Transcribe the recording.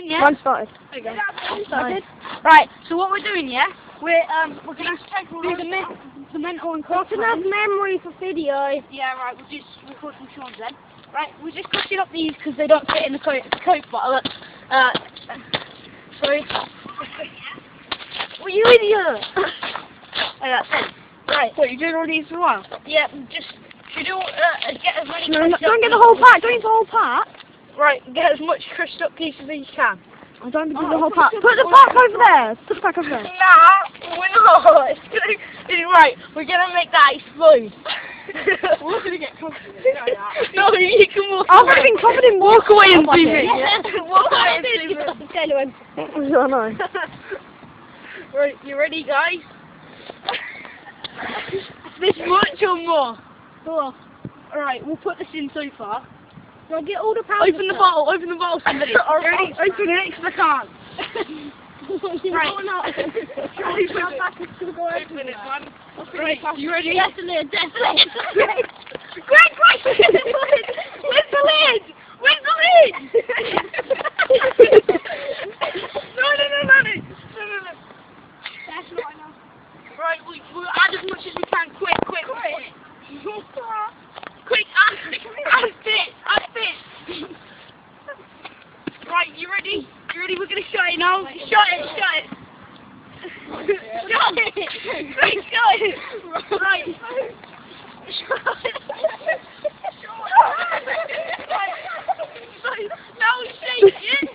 doing, yeah? Mine started. There you go. Started. Right, so what we're doing, yeah? We're gonna do the mental and Got enough memory for video. Yeah, right, we'll just record some Sean's then. Right, we're just cutting up these because they don't fit in the Coke bottle. Sorry. Well, you idiot! Oh, that's it. Right. What, you doing all these for a while? Yeah, just, should you get as many No, don't get the whole pack, don't eat the whole pack. Right, get as much crushed up pieces as you can. I don't do the whole pack. Put the pack over there. Put the pack over there. Nah, we're not. Right, we're gonna make that explode. We're gonna get covered in it, no, you can walk I've already been covered in walk away and see it. me. Walk away and see me. I know. Right, you ready, guys? This much or more? Cool. Alright, we'll put this in so far. Do I get all the powder? Open the bottle, somebody. Alright, open it, because I can't. Right. Open it, man. Right, you ready? Definitely. Greg, where's the lid? Where's the lid? No. That's not enough. Right, we'll add as much as we can. Quick. Quick, add it. Right, you ready? We're gonna shut it now. Shut it. Shut it. Right. Now shake it.